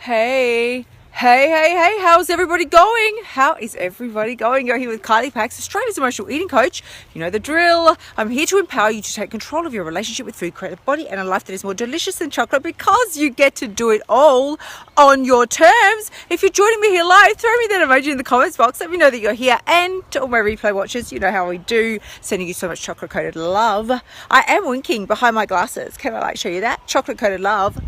Hey, how's everybody going? How is everybody going? You're here with Kylie, Australia's emotional eating coach. You know the drill. I'm here to empower you to take control of your relationship with food, create a body and a life that is more delicious than chocolate, because you get to do it all on your terms. If you're joining me here live, throw me that emoji in the comments box. Let me know that you're here. And to all my replay watchers, you know how we do. Sending you so much chocolate-coated love. I am winking behind my glasses. Can I show you that? Chocolate-coated love.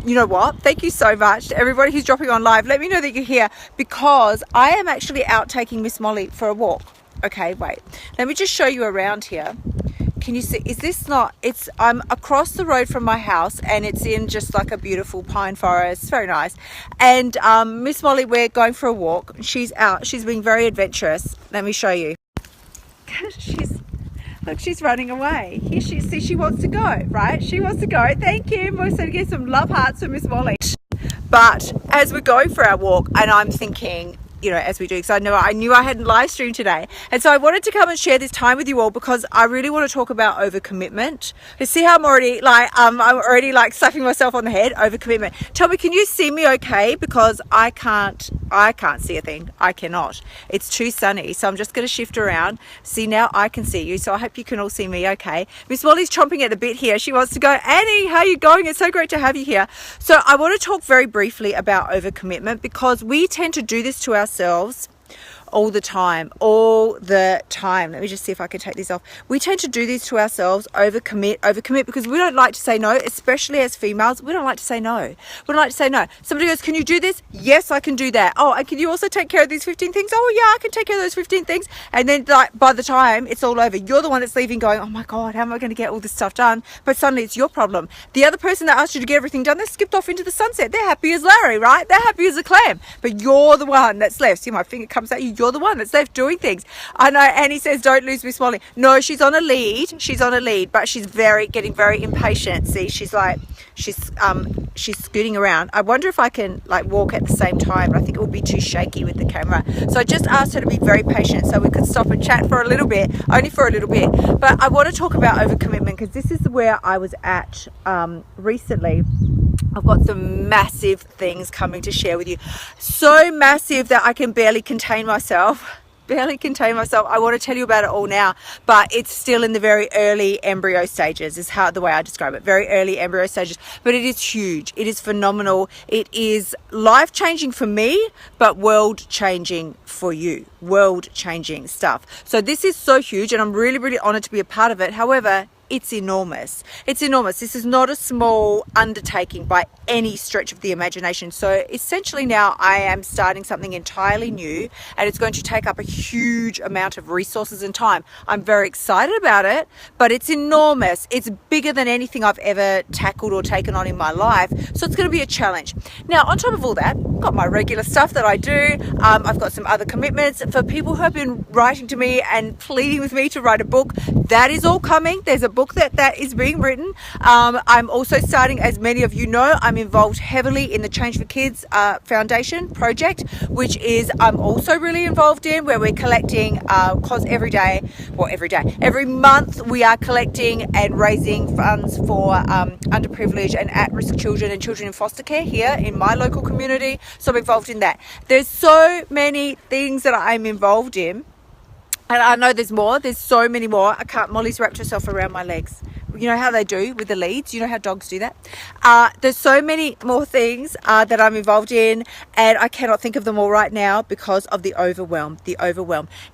You know what? Thank you so much to everybody who's dropping on live. Let me know that you're here, because I am actually out taking Miss Molly for a walk. Okay, wait. Let me just show you around here. Can you see? Is this not? I'm across the road from my house, and it's in just like a beautiful pine forest. It's very nice. And Miss Molly, we're going for a walk. She's out. She's being very adventurous. Let me show you. Look, she's running away. Here she wants to go, right? She wants to go. Thank you. We're going to get some love hearts for Miss Molly. But as we're going for our walk, and I'm thinking, you know, as we do, because I knew I hadn't live streamed today. And so I wanted to come and share this time with you all, because I really want to talk about overcommitment. You see how I'm already like slapping myself on the head? Overcommitment. Tell me, can you see me okay? Because I can't see a thing. I cannot. It's too sunny. So I'm just going to shift around. See, now I can see you. So I hope you can all see me okay. Miss Molly's chomping at the bit here. She wants to go. Annie, how are you going? It's so great to have you here. So I want to talk very briefly about overcommitment, because we tend to do this to ourselves all the time. Let me just see if I can take this off. We tend to do this to ourselves, overcommit, because we don't like to say no, especially as females. We don't like to say no. We don't like to say no. Somebody goes, can you do this? Yes, I can do that. Oh, and can you also take care of these 15 things? Oh yeah, I can take care of those 15 things. And then like by the time it's all over, you're the one that's leaving going, oh my God, how am I going to get all this stuff done? But suddenly it's your problem. The other person that asked you to get everything done, they skipped off into the sunset. They're happy as Larry, right? They're happy as a clam. But you're the one that's left. See, my finger comes at you. You're the one that's left doing things. I know Annie says don't lose Miss Molly. No, she's on a lead, but she's getting very impatient. See, she's scooting around. I wonder if I can like walk at the same time, but I think it would be too shaky with the camera. So I just asked her to be very patient so we could stop and chat for a little bit, only for a little bit. But I want to talk about overcommitment, because this is where I was at recently. I've got some massive things coming to share with you. So massive that I can barely contain myself. I want to tell you about it all now, but it's still in the very early embryo stages, is the way I describe it. Very early embryo stages. But it is huge. It is phenomenal. It is life-changing for me, but world-changing for you. World-changing stuff. So this is so huge, and I'm really, really honored to be a part of it. However, it's enormous. It's enormous. This is not a small undertaking by any stretch of the imagination. So essentially now I am starting something entirely new, and it's going to take up a huge amount of resources and time. I'm very excited about it, but it's enormous. It's bigger than anything I've ever tackled or taken on in my life. So it's going to be a challenge. Now, on top of all that, I've got my regular stuff that I do. I've got some other commitments. For people who have been writing to me and pleading with me to write a book, that is all coming. There's a book that is being written. I'm also starting, as many of you know, I'm involved heavily in the Change for Kids Foundation project, which is I'm also really involved in, where we're collecting, cause every month we are collecting and raising funds for underprivileged and at-risk children and children in foster care here in my local community. So I'm involved in that. There's so many things that I'm involved in. And I know there's more. There's so many more. Molly's wrapped herself around my legs. You know how they do with the leads? You know how dogs do that? There's so many more things that I'm involved in, and I cannot think of them all right now because of the overwhelm.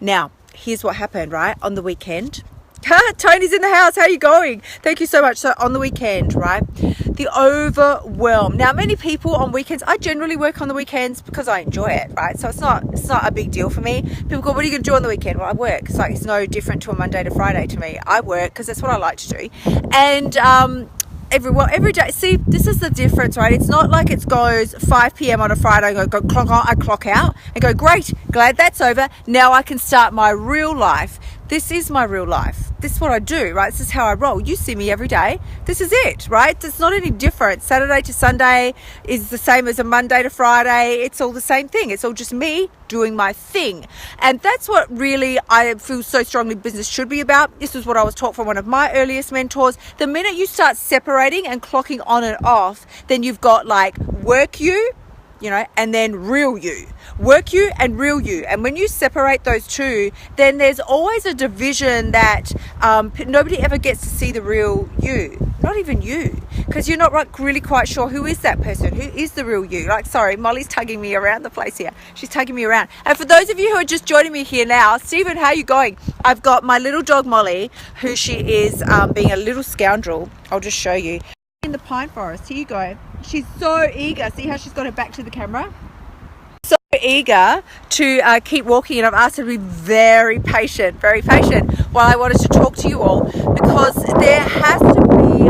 Now, here's what happened, right? On the weekend. Tony's in the house. How are you going? Thank you so much. So on the weekend, right? The overwhelm. Now, many people on weekends, I generally work on the weekends because I enjoy it, right? So it's not a big deal for me. People go, what are you going to do on the weekend? Well, I work. It's like, it's no different to a Monday to Friday to me. I work because that's what I like to do. And, every day. See, this is the difference, right? It's not like it goes 5 p.m. on a Friday and go clock on, I clock out and go, great, glad that's over. Now I can start my real life. this is my real life. This is what I do, right? This is how I roll. You see me every day. This is it, right? It's not any different. Saturday to Sunday is the same as a Monday to Friday. It's all the same thing. It's all just me doing my thing. And that's what really I feel so strongly business should be about. This is what I was taught from one of my earliest mentors. The minute you start separating and clocking on and off, then you've got like work you, and then real you. Work you and real you. And when you separate those two, then there's always a division that nobody ever gets to see the real you. Not even you. Because you're not really quite sure who is that person, who is the real you. Sorry, Molly's tugging me around the place here. She's tugging me around. And for those of you who are just joining me here now, Stephen, how are you going? I've got my little dog Molly, who she is being a little scoundrel. I'll just show you. In the pine forest, here you go. She's so eager. See how she's got her back to the camera? So eager to keep walking, and I've asked her to be very patient while I wanted to talk to you all, because there has to be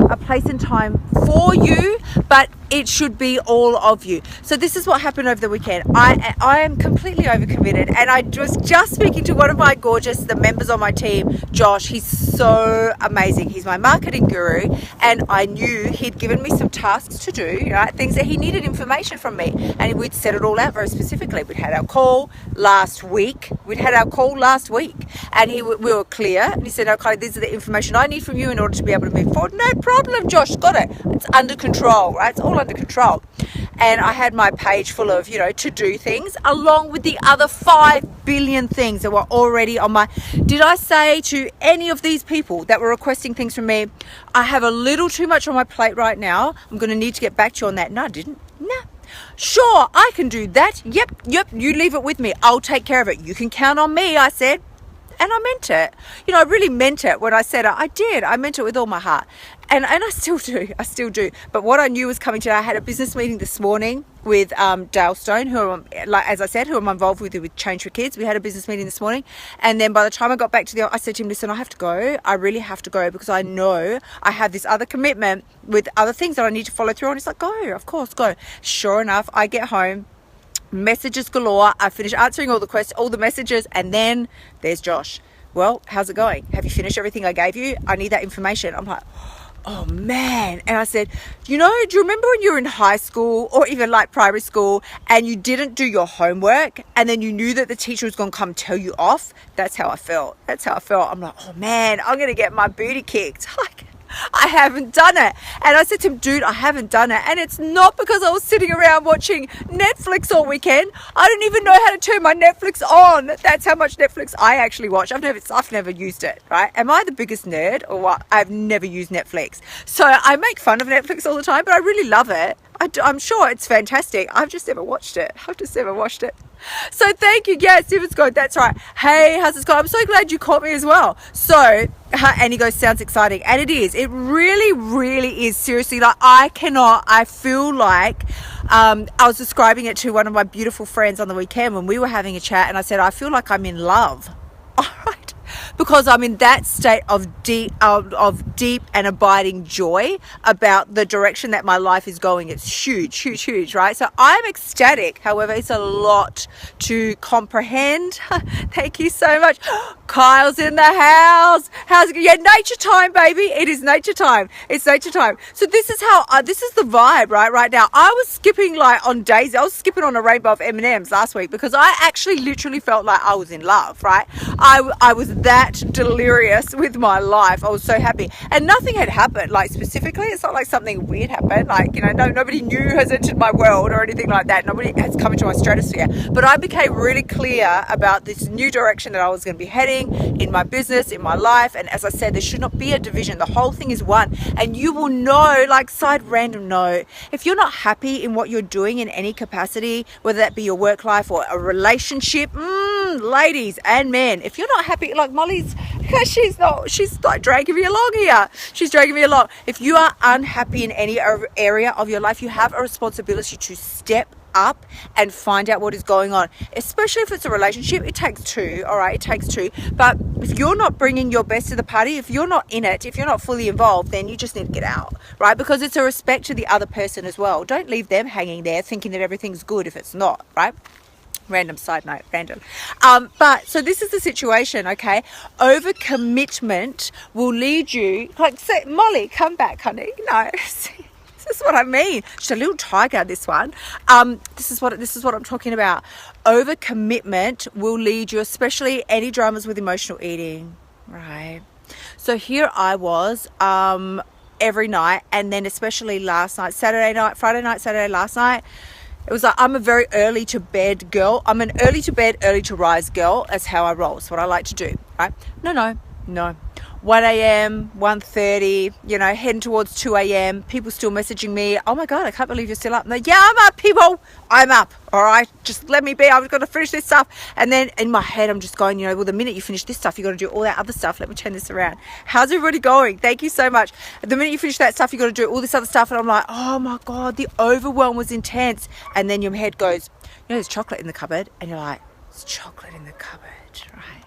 a place and time for you, but it should be all of you. So this is what happened over the weekend. I am completely overcommitted, and I was just speaking to one of my the members on my team, Josh. He's so amazing. He's my marketing guru, and I knew he'd given me some tasks to do, right? Things that he needed information from me, and we'd set it all out very specifically. We'd had our call last week, and we were clear, and he said, okay, these are the information I need from you in order to be able to move forward. No problem, Josh, got it. It's under control, right? It's all under control. And I had my page full of, to-do things, along with the other 5 billion things that were already on my... Did I say to any of these people that were requesting things from me, I have a little too much on my plate right now, I'm going to need to get back to you on that? No, I didn't. No. Sure, I can do that. Yep, you leave it with me. I'll take care of it. You can count on me, I said. And I meant it. I really meant it when I said it. I did. I meant it with all my heart. And I still do. But what I knew was coming today. I had a business meeting this morning with Dale Stone, who, as I said, who I'm involved with Change for Kids. We had a business meeting this morning. And then by the time I got back to I said to him, listen, I have to go. I really have to go, because I know I have this other commitment with other things that I need to follow through on. He's like, go, of course, go. Sure enough, I get home. Messages galore. I finish answering all the messages, and then there's Josh. Well, how's it going? Have you finished everything I gave you? I need that information. I'm like, oh man. And I said, do you remember when you were in high school or even like primary school and you didn't do your homework and then you knew that the teacher was going to come tell you off? That's how I felt. I'm like, oh man, I'm going to get my booty kicked. I haven't done it. And I said to him, dude, I haven't done it. And it's not because I was sitting around watching Netflix all weekend. I don't even know how to turn my Netflix on. That's how much Netflix I actually watch. I've never used it, right? Am I the biggest nerd or what? I've never used Netflix. So I make fun of Netflix all the time, but I really love it. I'm sure it's fantastic. I've just never watched it. So thank you. Yes, if it's good, that's right. Hey, how's it going? I'm so glad you caught me as well. So, and he goes, sounds exciting. And it is. It really, really is. Seriously, I feel like I was describing it to one of my beautiful friends on the weekend when we were having a chat, and I said, I feel like I'm in love. All right. Because I'm in that state of deep and abiding joy about the direction that my life is going. It's huge, right? So I'm ecstatic. However, it's a lot to comprehend. Thank you so much. Kyle's in the house. How's it going? Yeah, nature time, baby. It is nature time. It's nature time. So this is the vibe, right now. I was skipping on days. I was skipping on a rainbow of M&Ms last week because I actually literally felt like I was in love, right? I was that delirious with my life. I was so happy, and nothing had happened specifically. It's not like something weird happened, nobody new has entered my world or anything like that. Nobody has come into my stratosphere, but I became really clear about this new direction that I was going to be heading in my business, in my life. And as I said, there should not be a division. The whole thing is one. And you will know, side random note, if you're not happy in what you're doing in any capacity, whether that be your work life or a relationship, ladies and men, if you're not happy, Molly's, she's dragging me along here. She's dragging me along. If you are unhappy in any area of your life, you have a responsibility to step up and find out what is going on, especially if it's a relationship. It takes two, all right? It takes two. But if you're not bringing your best to the party, if you're not in it, if you're not fully involved, then you just need to get out, right? Because it's a respect to the other person as well. Don't leave them hanging there thinking that everything's good if it's not, right? Random side note, random. But so this is the situation, okay? Overcommitment will lead you, like, say, Molly, come back, honey. No, see, this is what I mean. She's a little tiger, this one. This is what I'm talking about. Overcommitment will lead you, especially any dramas with emotional eating, right? So here I was, every night, and then especially last night, Friday night, Saturday, last night. It was like, I'm a very early to bed girl. I'm an early to bed, early to rise girl. That's how I roll. It's what I like to do, right? No. 1 a.m., 1:30, heading towards 2 a.m. People still messaging me. Oh my God, I can't believe you're still up. Yeah, I'm up, people. I'm up. All right, just let me be. I've got to finish this stuff. And then in my head, I'm just going, well, the minute you finish this stuff, you got to do all that other stuff. Let me turn this around. How's everybody going? Thank you so much. The minute you finish that stuff, you got to do all this other stuff. And I'm like, oh my God, the overwhelm was intense. And then your head goes, there's chocolate in the cupboard. And you're like, there's chocolate in the cupboard, right?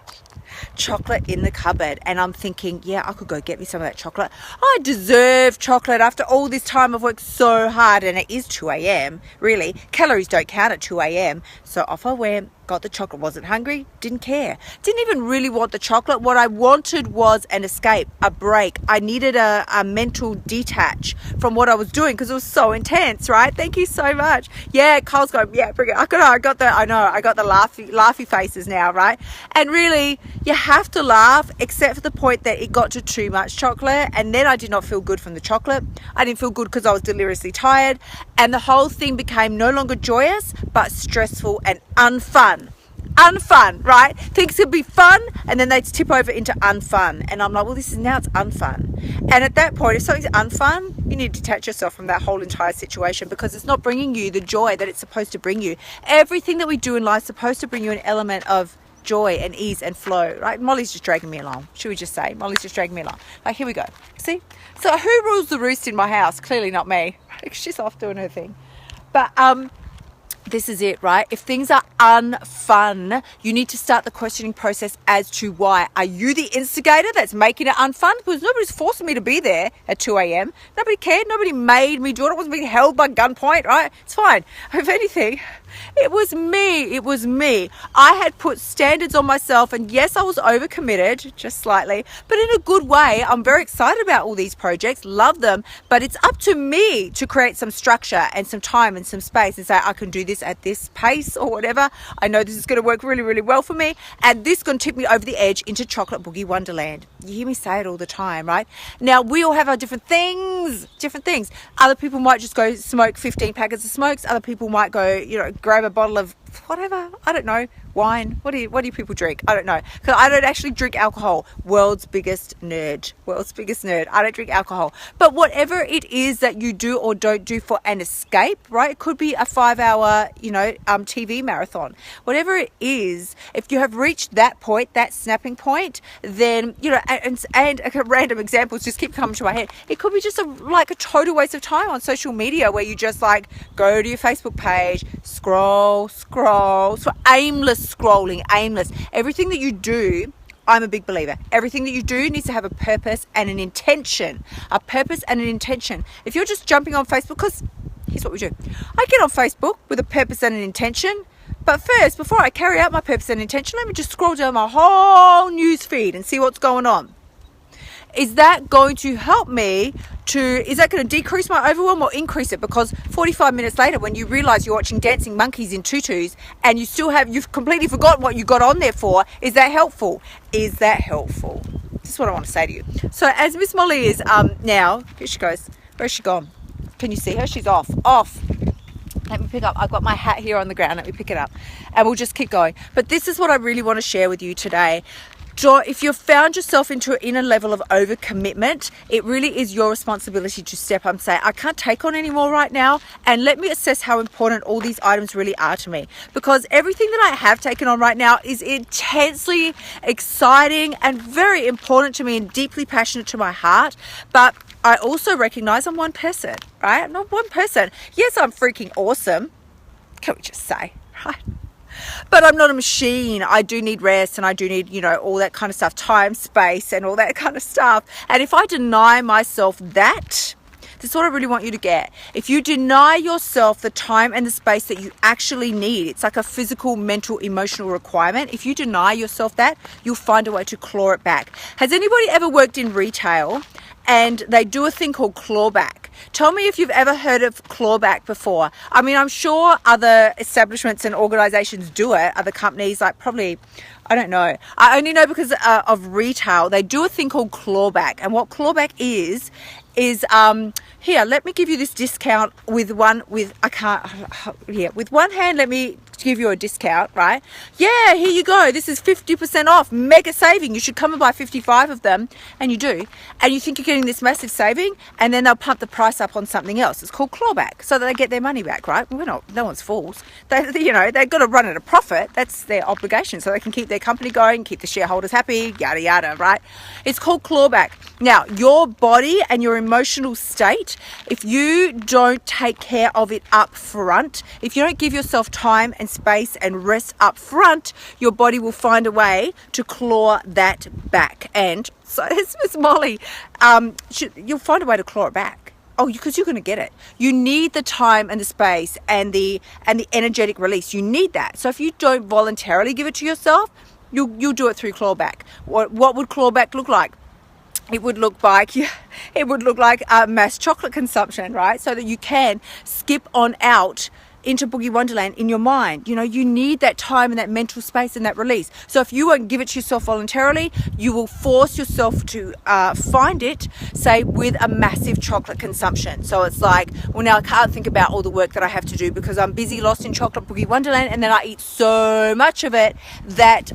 Chocolate in the cupboard. And I'm thinking, yeah, I could go get me some of that chocolate. I deserve chocolate after all this time. I've worked so hard, and it is 2 a.m. really. Calories don't count at 2 a.m. So off I went, got the chocolate. Wasn't hungry, didn't care, didn't even really want the chocolate. What I wanted was an escape, a break. I needed a mental detach from what I was doing because it was so intense, right? Thank you so much. Yeah, Kyle's going, yeah, bring it. I got the laughy faces now, right? And really, you have to laugh, except for the point that it got to too much chocolate, and then I did not feel good from the chocolate. I didn't feel good because I was deliriously tired, and the whole thing became no longer joyous but stressful and unfun, right? Things could be fun, and then they'd tip over into unfun, and I'm like, well, it's unfun. And at that point, if something's unfun, you need to detach yourself from that whole entire situation, because it's not bringing you the joy that it's supposed to bring you. Everything that we do in life is supposed to bring you an element of joy and ease and flow, right? Molly's just dragging me along. Should we just say Molly's just dragging me along? Like, here we go. See? So who rules the roost in my house? Clearly not me. She's off doing her thing. But this is it, right? If things are unfun, you need to start the questioning process as to why. Are you the instigator that's making it unfun? Because nobody's forcing me to be there at 2 a.m. Nobody cared. Nobody made me do it. I wasn't being held by gunpoint, right? It's fine. If anything, it was me. I had put standards on myself, and yes, I was overcommitted, just slightly, but in a good way. I'm very excited about all these projects, love them, but it's up to me to create some structure and some time and some space and say, I can do this at this pace or whatever. I know this is going to work really, really well for me, and this is going to tip me over the edge into chocolate boogie wonderland. You hear me say it all the time, right? Now, we all have our different things. Other people might just go smoke 15 packets of smokes. Other people might go, grab a bottle of whatever, I don't know, wine. What do people drink? I don't know, because I don't actually drink alcohol. World's biggest nerd. I don't drink alcohol. But whatever it is that you do or don't do for an escape, right? It could be a 5-hour, TV marathon. Whatever it is, if you have reached that point, that snapping point, then, and random examples just keep coming to my head. It could be just a total waste of time on social media, where you just go to your Facebook page, scroll, so aimless scrolling, aimless. Everything that you do, I'm a big believer, everything that you do needs to have a purpose and an intention. If you're just jumping on Facebook, because here's what we do. I get on Facebook with a purpose and an intention, but first, before I carry out my purpose and intention, let me just scroll down my whole news feed and see what's going on. Is that going to help me is that going to decrease my overwhelm or increase it? Because 45 minutes later, when you realize you're watching dancing monkeys in tutus and you've completely forgotten what you got on there for, is that helpful? This is what I want to say to you. So as Miss Molly is now, here she goes. Where's she gone? Can you see her? She's off. Let me pick up. I've got my hat here on the ground. Let me pick it up. And we'll just keep going. But this is what I really want to share with you today. If you've found yourself in a level of overcommitment, it really is your responsibility to step up and say, I can't take on anymore right now, and let me assess how important all these items really are to me. Because everything that I have taken on right now is intensely exciting and very important to me and deeply passionate to my heart. But I also recognize I'm one person, right? I'm not one person. Yes, I'm freaking awesome. Can we just say, right? But I'm not a machine. I do need rest, and I do need, all that kind of stuff, time, space, and all that kind of stuff. And if I deny myself that, This is what I really want you to get. If you deny yourself the time and the space that you actually need, it's like a physical, mental, emotional requirement. If you deny yourself that, you'll find a way to claw it back. Has anybody ever worked in retail and they do a thing called clawback? Tell me if you've ever heard of clawback before. I mean, I'm sure other establishments and organizations do it, other companies, like probably, I don't know. I only know because of retail, they do a thing called clawback. And what clawback is here, let me give you this discount with one hand, let me give you a discount, right? Yeah, here you go. This is 50% off, mega saving. You should come and buy 55 of them, and you do. And you think you're getting this massive saving, and then they'll pump the price up on something else. It's called clawback, so that they get their money back, right? We're not, no one's fools. They've got to run at a profit. That's their obligation, so they can keep their company going, keep the shareholders happy, yada yada, right? It's called clawback. Now, your body and your emotional state, if you don't take care of it up front, if you don't give yourself time and space and rest up front, your body will find a way to claw that back. And so it's Molly, you'll find a way to claw it back. Oh, because you're going to get it. You need the time and the space and the energetic release. You need that. So if you don't voluntarily give it to yourself, you'll do it through clawback. What would clawback look like? It would look like mass chocolate consumption, right? So that you can skip on out into Boogie Wonderland in your mind. You need that time and that mental space and that release. So if you won't give it to yourself voluntarily, you will force yourself to find it, say, with a massive chocolate consumption. So it's like, well, now I can't think about all the work that I have to do because I'm busy, lost in chocolate Boogie Wonderland, and then I eat so much of it that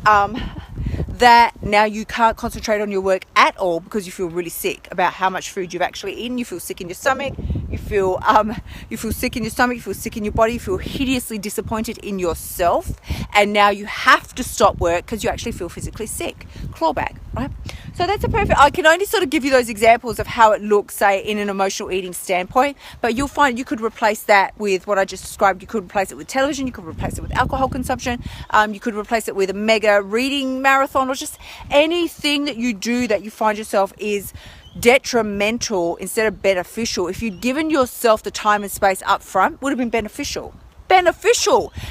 now you can't concentrate on your work at all because you feel really sick about how much food you've actually eaten. You feel sick in your stomach. You feel sick in your stomach. You feel sick in your body. You feel hideously disappointed in yourself. And now you have to stop work because you actually feel physically sick. Clawback, right? So that's a perfect, I can only sort of give you those examples of how it looks, say, in an emotional eating standpoint, but you'll find you could replace that with what I just described. You could replace it with television, you could replace it with alcohol consumption, you could replace it with a mega reading marathon, or just anything that you do that you find yourself is detrimental instead of beneficial. If you'd given yourself the time and space up front, would have been beneficial.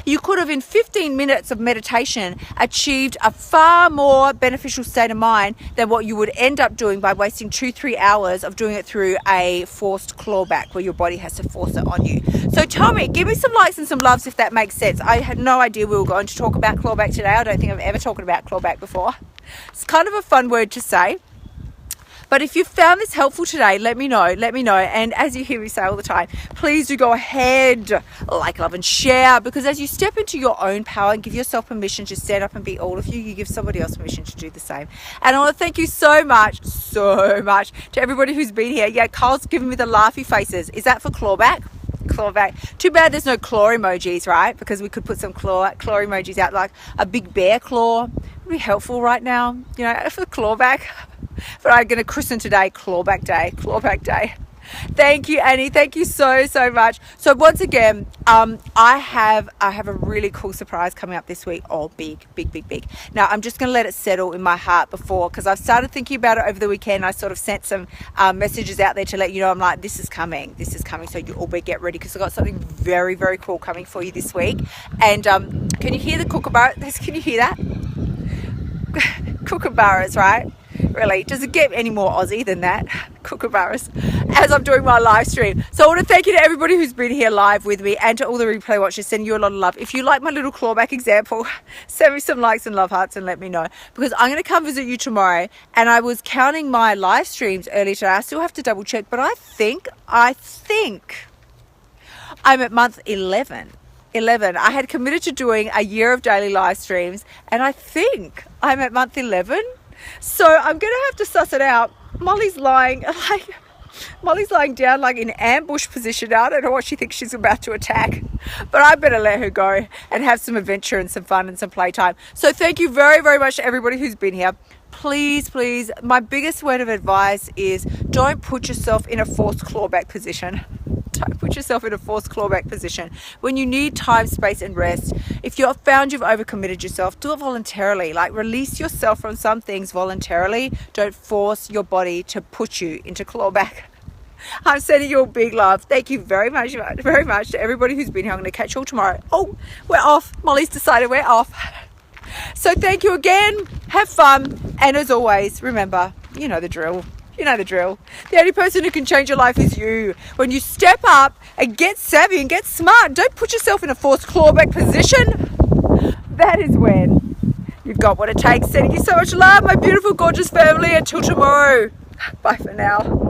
You could have, in 15 minutes of meditation, achieved a far more beneficial state of mind than what you would end up doing by wasting 2-3 hours of doing it through a forced clawback where your body has to force it on you. So tell me, give me some likes and some loves if that makes sense. I had no idea we were going to talk about clawback today. I don't think I've ever talked about clawback before. It's kind of a fun word to say. But if you found this helpful today, let me know. And as you hear me say all the time, please do go ahead, like, love, and share, because as you step into your own power and give yourself permission to stand up and be all of you, you give somebody else permission to do the same. And I want to thank you so much to everybody who's been here. Yeah, Kyle's giving me the laughy faces. Is that for clawback? Clawback. Too bad there's no claw emojis, right? Because we could put some claw emojis out, like a big bear claw. Would be helpful right now, for clawback. But I'm going to christen today Clawback Day. Thank you, Annie. Thank you so much. So once again, I have a really cool surprise coming up this week. Oh, big. Now I'm just going to let it settle in my heart because I've started thinking about it over the weekend. I sort of sent some messages out there to let you know. I'm like, this is coming. So you all better get ready because I've got something very, very cool coming for you this week. And can you hear the kookaburras? Can you hear that? Kookaburras, right? Really, does it get any more Aussie than that? Kookaburras. As I'm doing my live stream. So I want to thank you to everybody who's been here live with me and to all the replay watchers. Send you a lot of love. If you like my little clawback example, send me some likes and love hearts and let me know, because I'm going to come visit you tomorrow. And I was counting my live streams earlier today. I still have to double check, but I think I'm at month 11. I had committed to doing a year of daily live streams, and I think I'm at month 11. So I'm going to have to suss it out. Molly's lying down like in ambush position now. I don't know what she thinks she's about to attack, but I better let her go and have some adventure and some fun and some playtime. So thank you very, very much to everybody who's been here. Please, my biggest word of advice is don't put yourself in a forced clawback position. Don't put yourself in a forced clawback position. When you need time, space, and rest, if you've found you've overcommitted yourself, do it voluntarily. Like, release yourself from some things voluntarily. Don't force your body to put you into clawback. I'm sending you a big love. Thank you very much to everybody who's been here. I'm going to catch you all tomorrow. Oh, we're off. Molly's decided we're off. So thank you again. Have fun. And as always, remember, you know the drill. You know the drill. The only person who can change your life is you. When you step up and get savvy and get smart, don't put yourself in a forced clawback position. That is when you've got what it takes. Sending you so much love, my beautiful, gorgeous family. Until tomorrow. Bye for now.